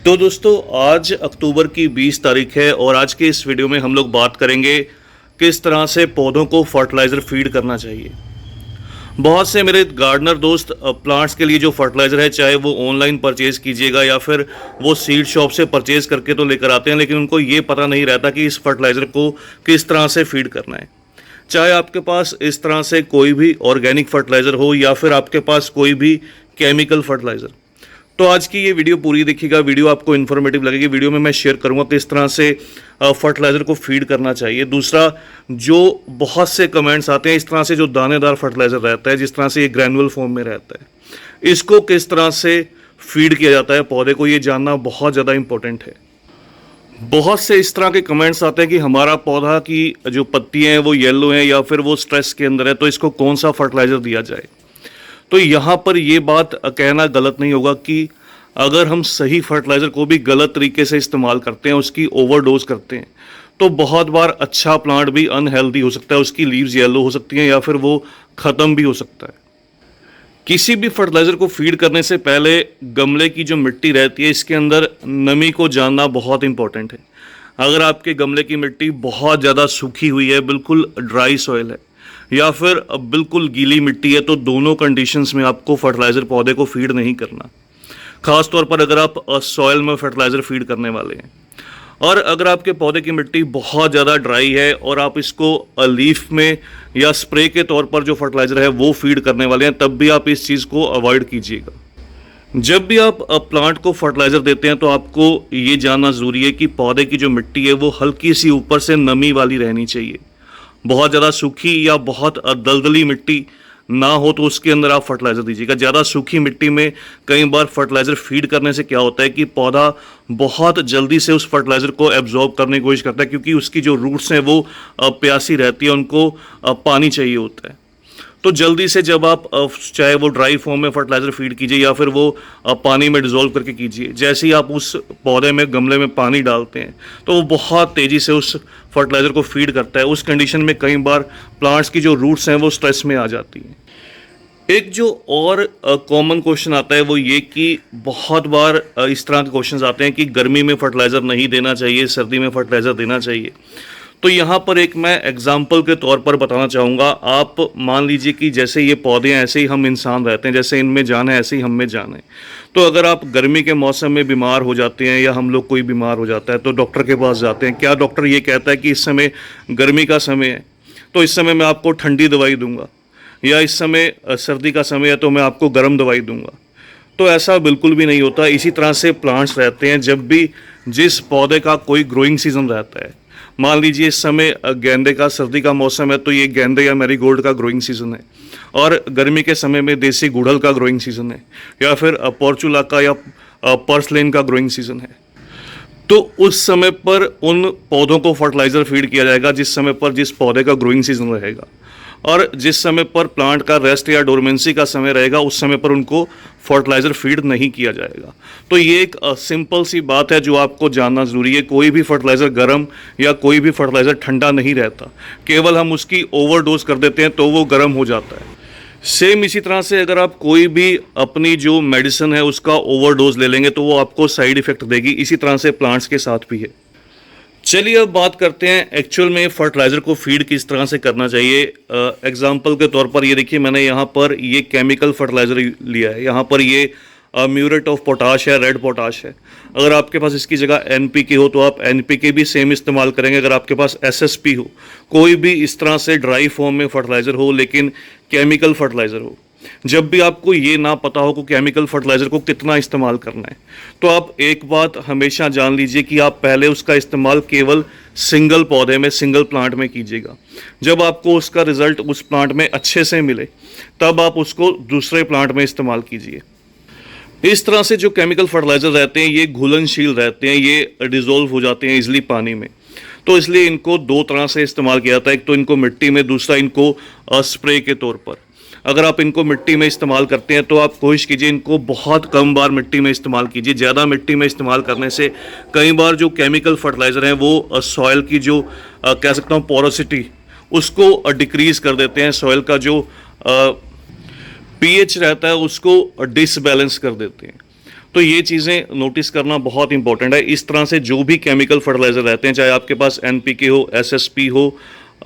तो दोस्तों आज अक्टूबर की 20 तारीख है और आज के इस वीडियो में हम लोग बात करेंगे किस तरह से पौधों को फर्टिलाइज़र फीड करना चाहिए। बहुत से मेरे गार्डनर दोस्त प्लांट्स के लिए जो फर्टिलाइज़र है चाहे वो ऑनलाइन परचेज़ कीजिएगा या फिर वो सीड शॉप से परचेज़ करके तो लेकर आते हैं, लेकिन उनको ये पता नहीं रहता कि इस फर्टिलाइज़र को किस तरह से फीड करना है। चाहे आपके पास इस तरह से कोई भी ऑर्गेनिक फर्टिलाइज़र हो या फिर आपके पास कोई भी केमिकल फर्टिलाइज़र। तो आज की ये वीडियो पूरी देखिएगा, वीडियो आपको इन्फॉर्मेटिव लगेगी। वीडियो में मैं शेयर करूंगा किस तरह से फर्टिलाइज़र को फीड करना चाहिए। दूसरा, जो बहुत से कमेंट्स आते हैं इस तरह से जो दानेदार फर्टिलाइज़र रहता है, जिस तरह से ये ग्रैनुअल फॉर्म में रहता है, इसको किस तरह से फीड किया जाता है पौधे को, ये जानना बहुत ज़्यादा इंपॉर्टेंट है। बहुत से इस तरह के कमेंट्स आते हैं कि हमारा पौधा की जो पत्तियाँ हैं वो येलो हैं या फिर वो स्ट्रेस के अंदर है, तो इसको कौन सा फर्टिलाइज़र दिया जाए। तो यहाँ पर ये बात कहना गलत नहीं होगा कि अगर हम सही फर्टिलाइज़र को भी गलत तरीके से इस्तेमाल करते हैं, उसकी ओवरडोज करते हैं, तो बहुत बार अच्छा प्लांट भी अनहेल्दी हो सकता है, उसकी लीव्स येलो हो सकती हैं या फिर वो ख़त्म भी हो सकता है। किसी भी फर्टिलाइज़र को फीड करने से पहले गमले की जो मिट्टी रहती है इसके अंदर नमी को जानना बहुत इंपॉर्टेंट है। अगर आपके गमले की मिट्टी बहुत ज़्यादा सूखी हुई है, बिल्कुल ड्राई सॉइल है, या फिर बिल्कुल गीली मिट्टी है, तो दोनों कंडीशंस में आपको फर्टिलाइज़र पौधे को फीड नहीं करना। ख़ास तौर पर अगर आप सॉइल में फर्टिलाइज़र फीड करने वाले हैं। और अगर आपके पौधे की मिट्टी बहुत ज़्यादा ड्राई है और आप इसको लीफ में या स्प्रे के तौर पर जो फर्टिलाइज़र है वो फीड करने वाले हैं, तब भी आप इस चीज़ को अवॉइड कीजिएगा। जब भी आप प्लांट को फर्टिलाइज़र देते हैं तो आपको ये जानना ज़रूरी है कि पौधे की जो मिट्टी है वो हल्की सी ऊपर से नमी वाली रहनी चाहिए। बहुत ज़्यादा सूखी या बहुत दलदली मिट्टी ना हो तो उसके अंदर आप फर्टिलाइज़र दीजिएगा। ज़्यादा सूखी मिट्टी में कई बार फर्टिलाइज़र फीड करने से क्या होता है कि पौधा बहुत जल्दी से उस फर्टिलाइज़र को एब्जॉर्ब करने की कोशिश करता है, क्योंकि उसकी जो रूट्स हैं वो प्यासी रहती है, उनको पानी चाहिए होता है। तो जल्दी से जब आप चाहे वो ड्राई फॉर्म में फर्टिलाइज़र फीड कीजिए या फिर वो पानी में डिज़ोल्व करके कीजिए, जैसे ही आप उस पौधे में गमले में पानी डालते हैं तो वो बहुत तेज़ी से उस फर्टिलाइज़र को फीड करता है। उस कंडीशन में कई बार प्लांट्स की जो रूट्स हैं वो स्ट्रेस में आ जाती हैं। एक जो और कॉमन क्वेश्चन आता है वो ये कि बहुत बार इस तरह के क्वेश्चंस आते हैं कि गर्मी में फर्टिलाइज़र नहीं देना चाहिए, सर्दी में फर्टिलाइज़र देना चाहिए। तो यहाँ पर एक मैं एग्जाम्पल के तौर पर बताना चाहूँगा। आप मान लीजिए कि जैसे ये पौधे हैं ऐसे ही हम इंसान रहते हैं, जैसे इनमें जान है ऐसे ही हम में जान है। तो अगर आप गर्मी के मौसम में बीमार हो जाते हैं या हम लोग कोई बीमार हो जाता है तो डॉक्टर के पास जाते हैं। क्या डॉक्टर ये कहता है कि इस समय गर्मी का समय है तो इस समय मैं आपको ठंडी दवाई दूंगा, या इस समय सर्दी का समय है तो मैं आपको गर्म दवाई दूंगा? तो ऐसा बिल्कुल भी नहीं होता। इसी तरह से प्लांट्स रहते हैं। जब भी जिस पौधे का कोई ग्रोइंग सीजन रहता है, मान लीजिए इस समय गेंदे का सर्दी का मौसम है तो ये गेंदे या मैरीगोल्ड का ग्रोइंग सीजन है, और गर्मी के समय में देसी गुड़हल का ग्रोइंग सीजन है, या फिर पोर्चुला का या पर्सलेन का ग्रोइंग सीजन है। तो उस समय पर उन पौधों को फर्टिलाइज़र फीड किया जाएगा जिस समय पर जिस पौधे का ग्रोइंग सीजन रहेगा, और जिस समय पर प्लांट का रेस्ट या डोरमेंसी का समय रहेगा उस समय पर उनको फर्टिलाइज़र फीड नहीं किया जाएगा। तो ये एक सिंपल सी बात है जो आपको जानना ज़रूरी है। कोई भी फर्टिलाइज़र गर्म या कोई भी फर्टिलाइज़र ठंडा नहीं रहता, केवल हम उसकी ओवरडोज कर देते हैं तो वो गर्म हो जाता है। सेम इसी तरह से अगर आप कोई भी अपनी जो मेडिसिन है उसका ओवरडोज ले लेंगे तो वो आपको साइड इफ़ेक्ट देगी। इसी तरह से प्लांट्स के साथ भी है। चलिए अब बात करते हैं एक्चुअल में फर्टिलाइज़र को फीड किस तरह से करना चाहिए। एग्जांपल के तौर पर ये देखिए, मैंने यहाँ पर ये केमिकल फर्टिलाइज़र लिया है। यहाँ पर ये म्यूरेट ऑफ पोटाश है, रेड पोटाश है। अगर आपके पास इसकी जगह एनपीके हो तो आप एनपीके भी सेम इस्तेमाल करेंगे। अगर आपके पास एसएसपी हो, कोई भी इस तरह से ड्राई फॉर्म में फर्टिलाइज़र हो लेकिन केमिकल फर्टिलाइज़र हो, जब भी आपको ये ना पता हो कि केमिकल फर्टिलाइज़र को कितना इस्तेमाल करना है, तो आप एक बात हमेशा जान लीजिए कि आप पहले उसका इस्तेमाल केवल सिंगल पौधे में, सिंगल प्लांट में कीजिएगा। जब आपको उसका रिज़ल्ट उस प्लांट में अच्छे से मिले तब आप उसको दूसरे प्लांट में इस्तेमाल कीजिए। इस तरह से जो केमिकल फर्टिलाइज़र रहते हैं ये घुलनशील रहते हैं, ये डिज़ोल्व हो जाते हैं इजली पानी में। तो इसलिए इनको दो तरह से इस्तेमाल किया जाता है। एक तो इनको मिट्टी में, दूसरा इनको स्प्रे के तौर पर। अगर आप इनको मिट्टी में इस्तेमाल करते हैं तो आप कोशिश कीजिए इनको बहुत कम बार मिट्टी में इस्तेमाल कीजिए। ज़्यादा मिट्टी में इस्तेमाल करने से कई बार जो केमिकल फर्टिलाइज़र हैं वो सॉइल की जो कह सकता हूँ पोरोसिटी, उसको डिक्रीज़ कर देते हैं। सॉइल का जो पीएच रहता है उसको डिसबैलेंस कर देते हैं। तो ये चीज़ें नोटिस करना बहुत इंपॉर्टेंट है। इस तरह से जो भी केमिकल फर्टिलाइज़र रहते हैं, चाहे आपके पास एनपीके हो, एसएसपी हो,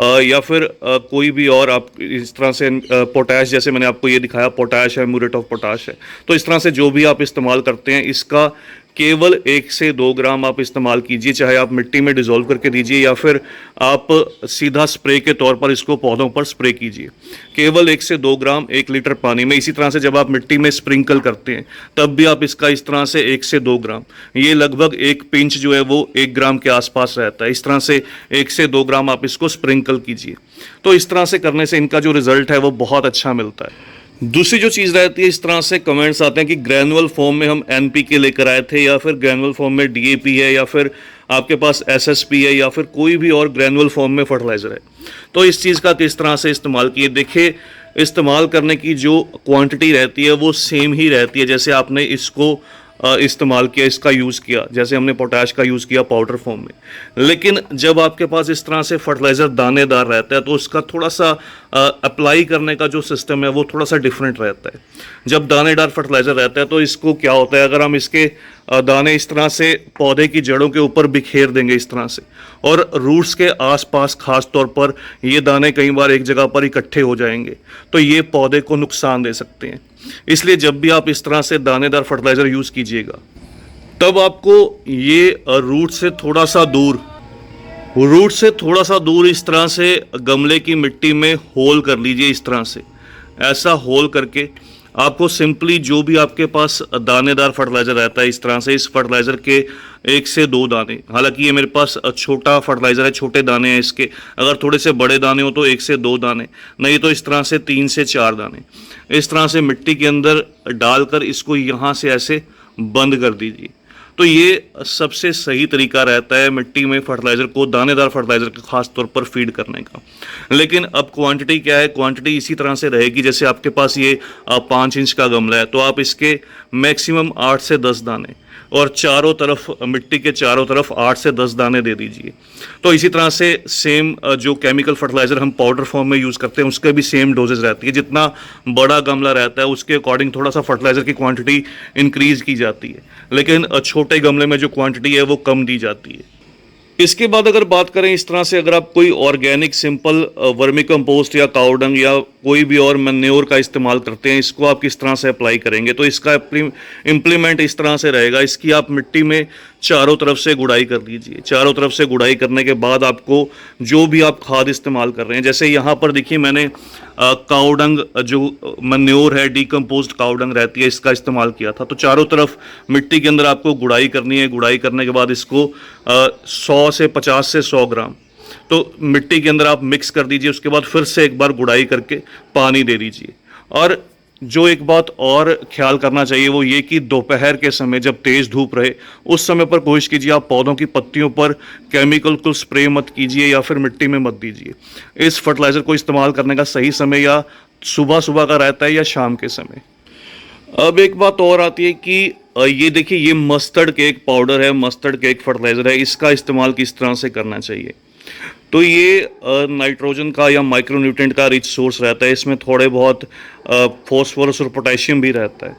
या फिर कोई भी और आप इस तरह से पोटैश, जैसे मैंने आपको ये दिखाया, पोटैश है, म्यूरेट ऑफ पोटाश है, तो इस तरह से जो भी आप इस्तेमाल करते हैं, इसका केवल 1 से 2 ग्राम आप इस्तेमाल कीजिए। चाहे आप मिट्टी में डिज़ोल्व करके दीजिए या फिर आप सीधा स्प्रे के तौर पर इसको पौधों पर स्प्रे कीजिए। केवल 1 से 2 ग्राम 1 लीटर पानी में। इसी तरह से जब आप मिट्टी में स्प्रिंकल करते हैं तब भी आप इसका इस तरह से 1 से 2 ग्राम, ये लगभग 1 पिंच जो है वो 1 ग्राम के आसपास रहता है। इस तरह से 1 से 2 ग्राम आप इसको स्प्रिंकल कीजिए। तो इस तरह से करने से इनका जो रिजल्ट है वो बहुत अच्छा मिलता है। दूसरी जो चीज़ रहती है, इस तरह से कमेंट्स आते हैं कि ग्रैनुअल फॉर्म में हम एनपीके लेकर आए थे, या फिर ग्रैनुअल फॉर्म में डीएपी है, या फिर आपके पास एसएसपी है, या फिर कोई भी और ग्रैनुअल फॉर्म में फर्टिलाइज़र है। तो इस चीज़ का किस तरह से इस्तेमाल किए, देखिए इस्तेमाल करने की जो क्वांटिटी रहती है वो सेम ही रहती है जैसे आपने इसको इस्तेमाल किया, इसका यूज़ किया, जैसे हमने पोटैश का यूज़ किया पाउडर फॉर्म में। लेकिन जब आपके पास इस तरह से फर्टिलाइज़र दानेदार रहता है तो उसका थोड़ा सा अप्लाई करने का जो सिस्टम है वो थोड़ा सा डिफरेंट रहता है। जब दानेदार फर्टिलाइज़र रहता है तो इसको क्या होता है, अगर हम इसके दाने इस तरह से पौधे की जड़ों के ऊपर बिखेर देंगे इस तरह से, और रूट्स के आसपास खास तौर पर ये दाने कई बार एक जगह पर इकट्ठे हो जाएंगे, तो ये पौधे को नुकसान दे सकते हैं। इसलिए जब भी आप इस तरह से दानेदार फर्टिलाइज़र यूज़ कीजिएगा तब आपको ये रूट से थोड़ा सा दूर इस तरह से गमले की मिट्टी में होल कर लीजिए। इस तरह से ऐसा होल करके आपको सिंपली जो भी आपके पास दानेदार फर्टिलाइज़र रहता है, इस तरह से इस फर्टिलाइज़र के 1 से 2 दाने, हालांकि ये मेरे पास छोटा फर्टिलाइज़र है, छोटे दाने हैं इसके, अगर थोड़े से बड़े दाने हो तो 1 से 2 दाने, नहीं तो इस तरह से 3 से 4 दाने इस तरह से मिट्टी के अंदर डालकर इसको यहाँ से ऐसे बंद कर दीजिए। तो ये सबसे सही तरीका रहता है मिट्टी में फर्टिलाइज़र को, दानेदार फर्टिलाइज़र को खास तौर पर फीड करने का। लेकिन अब क्वांटिटी क्या है, क्वांटिटी इसी तरह से रहेगी जैसे आपके पास ये 5 इंच का गमला है तो आप इसके मैक्सिमम 8 से 10 दाने, और चारों तरफ मिट्टी के चारों तरफ 8 से 10 दाने दे दीजिए। तो इसी तरह से सेम जो केमिकल फर्टिलाइज़र हम पाउडर फॉर्म में यूज़ करते हैं उसके भी सेम डोजेज रहती है। जितना बड़ा गमला रहता है उसके अकॉर्डिंग थोड़ा सा फर्टिलाइज़र की क्वांटिटी इंक्रीज़ की जाती है, लेकिन छोटे गमले में जो क्वांटिटी है वो कम दी जाती है। इसके बाद अगर बात करें इस तरह से, अगर आप कोई ऑर्गेनिक सिंपल वर्मी कंपोस्ट या काऊ डंग या कोई भी और मैन्योर का इस्तेमाल करते हैं, इसको आप किस तरह से अप्लाई करेंगे, तो इसका इम्प्लीमेंट इस तरह से रहेगा। इसकी आप मिट्टी में चारों तरफ से गुड़ाई कर लीजिए। चारों तरफ से गुड़ाई करने के बाद आपको जो भी आप खाद इस्तेमाल कर रहे हैं, जैसे यहाँ पर देखिए मैंने काऊ डंग जो मैन्योर है, डीकम्पोज्ड काऊ डंग रहती है, इसका इस्तेमाल किया था। तो चारों तरफ मिट्टी के अंदर आपको गुड़ाई करनी है। गुड़ाई करने के बाद इसको 100 से 50 से 100 ग्राम तो मिट्टी के अंदर आप मिक्स कर दीजिए। उसके बाद फिर से एक बार गुड़ाई करके पानी दे दीजिए। और जो एक बात और ख्याल करना चाहिए वो ये कि दोपहर के समय जब तेज़ धूप रहे उस समय पर कोशिश कीजिए आप पौधों की पत्तियों पर केमिकल को स्प्रे मत कीजिए या फिर मिट्टी में मत दीजिए। इस फर्टिलाइज़र को इस्तेमाल करने का सही समय या सुबह सुबह का रहता है या शाम के समय। अब एक बात और आती है कि ये देखिए ये मस्टर्ड केक पाउडर है, मस्टर्ड केक फर्टिलाइज़र है, इसका इस्तेमाल किस तरह से करना चाहिए। तो ये नाइट्रोजन का या माइक्रोन्यूट्रिएंट का रिच सोर्स रहता है। इसमें थोड़े बहुत फॉस्फोरस और पोटेशियम भी रहता है।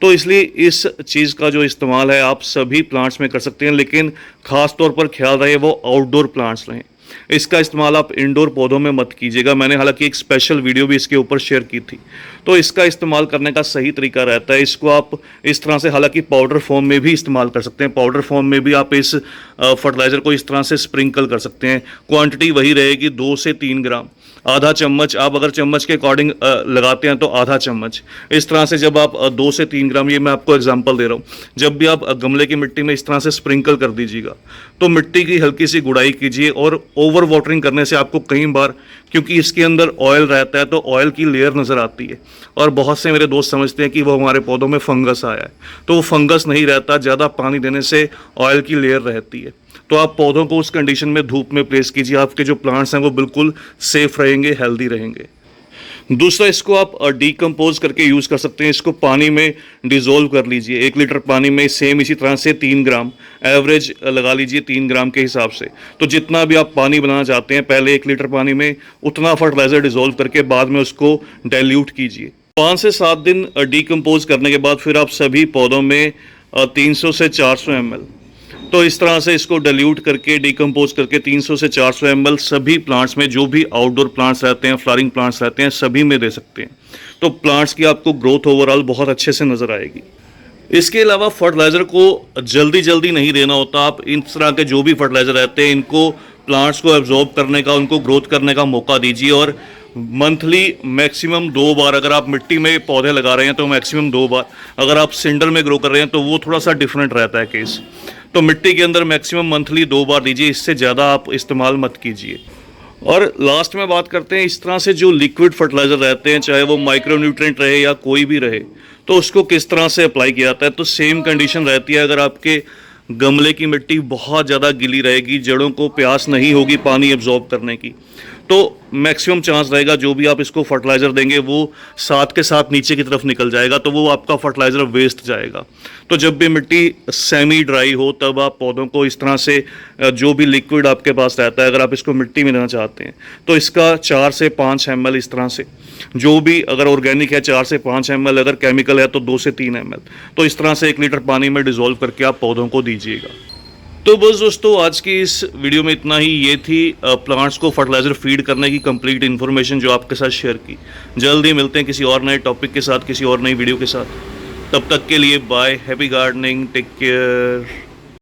तो इसलिए इस चीज़ का जो इस्तेमाल है आप सभी प्लांट्स में कर सकते हैं, लेकिन ख़ास तौर पर ख्याल रहे वो आउटडोर प्लांट्स रहें। इसका इस्तेमाल आप इंडोर पौधों में मत कीजिएगा। मैंने हालांकि एक स्पेशल वीडियो भी इसके ऊपर शेयर की थी। तो इसका इस्तेमाल करने का सही तरीका रहता है, इसको आप इस तरह से, हालांकि पाउडर फॉर्म में भी इस्तेमाल कर सकते हैं। पाउडर फॉर्म में भी आप इस फर्टिलाइज़र को इस तरह से स्प्रिंकल कर सकते हैं। क्वांटिटी वही रहेगी 2 से 3 ग्राम, आधा चम्मच। आप अगर चम्मच के अकॉर्डिंग लगाते हैं तो आधा चम्मच। इस तरह से जब आप 2 से 3 ग्राम, ये मैं आपको एग्जांपल दे रहा हूँ, जब भी आप गमले की मिट्टी में इस तरह से स्प्रिंकल कर दीजिएगा तो मिट्टी की हल्की सी गुड़ाई कीजिए। और ओवर वाटरिंग करने से आपको कई बार, क्योंकि इसके अंदर ऑयल रहता है तो ऑयल की लेयर नज़र आती है, और बहुत से मेरे दोस्त समझते हैं कि वो हमारे पौधों में फंगस आया है। तो वो फंगस नहीं रहता, ज़्यादा पानी देने से ऑयल की लेयर रहती है। तो आप पौधों को उस कंडीशन में धूप में प्लेस कीजिए, आपके जो प्लांट्स हैं वो बिल्कुल सेफ रहेंगे, हेल्दी रहेंगे। दूसरा, इसको आप डीकम्पोज करके यूज़ कर सकते हैं। इसको पानी में डिज़ोल्व कर लीजिए। 1 लीटर पानी में सेम इसी तरह से 3 ग्राम, एवरेज लगा लीजिए 3 ग्राम के हिसाब से। तो जितना भी आप पानी बनाना चाहते हैं पहले 1 लीटर पानी में उतना फर्टिलाइज़र डिज़ोल्व करके बाद में उसको डाइल्यूट कीजिए। 5 से 7 दिन डीकम्पोज करने के बाद फिर आप सभी पौधों में 300 से 400 ml। तो इस तरह से इसको डाइल्यूट करके डिकम्पोज करके 300 से 400 ml सभी प्लांट्स में, जो भी आउटडोर प्लांट्स रहते हैं, फ्लावरिंग प्लांट्स रहते हैं, सभी में दे सकते हैं। तो प्लांट्स की आपको ग्रोथ ओवरऑल बहुत अच्छे से नज़र आएगी। इसके अलावा फर्टिलाइज़र को जल्दी जल्दी नहीं देना होता। आप इस तरह के जो भी फर्टिलाइज़र रहते हैं, इनको प्लांट्स को एब्जॉर्ब करने का, उनको ग्रोथ करने का मौका दीजिए। और मंथली मैक्सिमम 2 बार, अगर आप मिट्टी में पौधे लगा रहे हैं तो मैक्सिमम 2 बार, अगर आप सिंडर में ग्रो कर रहे हैं तो वो थोड़ा सा डिफरेंट रहता है केस। तो मिट्टी के अंदर मैक्सिमम मंथली 2 बार दीजिए, इससे ज़्यादा आप इस्तेमाल मत कीजिए। और लास्ट में बात करते हैं, इस तरह से जो लिक्विड फर्टिलाइज़र रहते हैं, चाहे वो माइक्रो न्यूट्रिएंट रहे या कोई भी रहे, तो उसको किस तरह से अप्लाई किया जाता है। तो सेम कंडीशन रहती है। अगर आपके गमले की मिट्टी बहुत ज़्यादा गीली रहेगी, जड़ों को प्यास नहीं होगी पानी एब्जॉर्ब करने की, तो मैक्सिमम चांस रहेगा जो भी आप इसको फर्टिलाइज़र देंगे वो साथ के साथ नीचे की तरफ निकल जाएगा, तो वो आपका फर्टिलाइज़र वेस्ट जाएगा। तो जब भी मिट्टी सेमी ड्राई हो तब आप पौधों को इस तरह से जो भी लिक्विड आपके पास रहता है, अगर आप इसको मिट्टी में देना चाहते हैं तो इसका 4 से 5 ml, इस तरह से जो भी, अगर ऑर्गेनिक है 4 से 5 ml, अगर केमिकल है तो 2 से 3 ml, तो इस तरह से 1 लीटर पानी में डिज़ोल्व करके आप पौधों को दीजिएगा। तो बस दोस्तों, आज की इस वीडियो में इतना ही। ये थी प्लांट्स को फर्टिलाइज़र फीड करने की कंप्लीट इन्फॉर्मेशन जो आपके साथ शेयर की। जल्द ही मिलते हैं किसी और नए टॉपिक के साथ, किसी और नई वीडियो के साथ। तब तक के लिए bye, happy gardening, take care.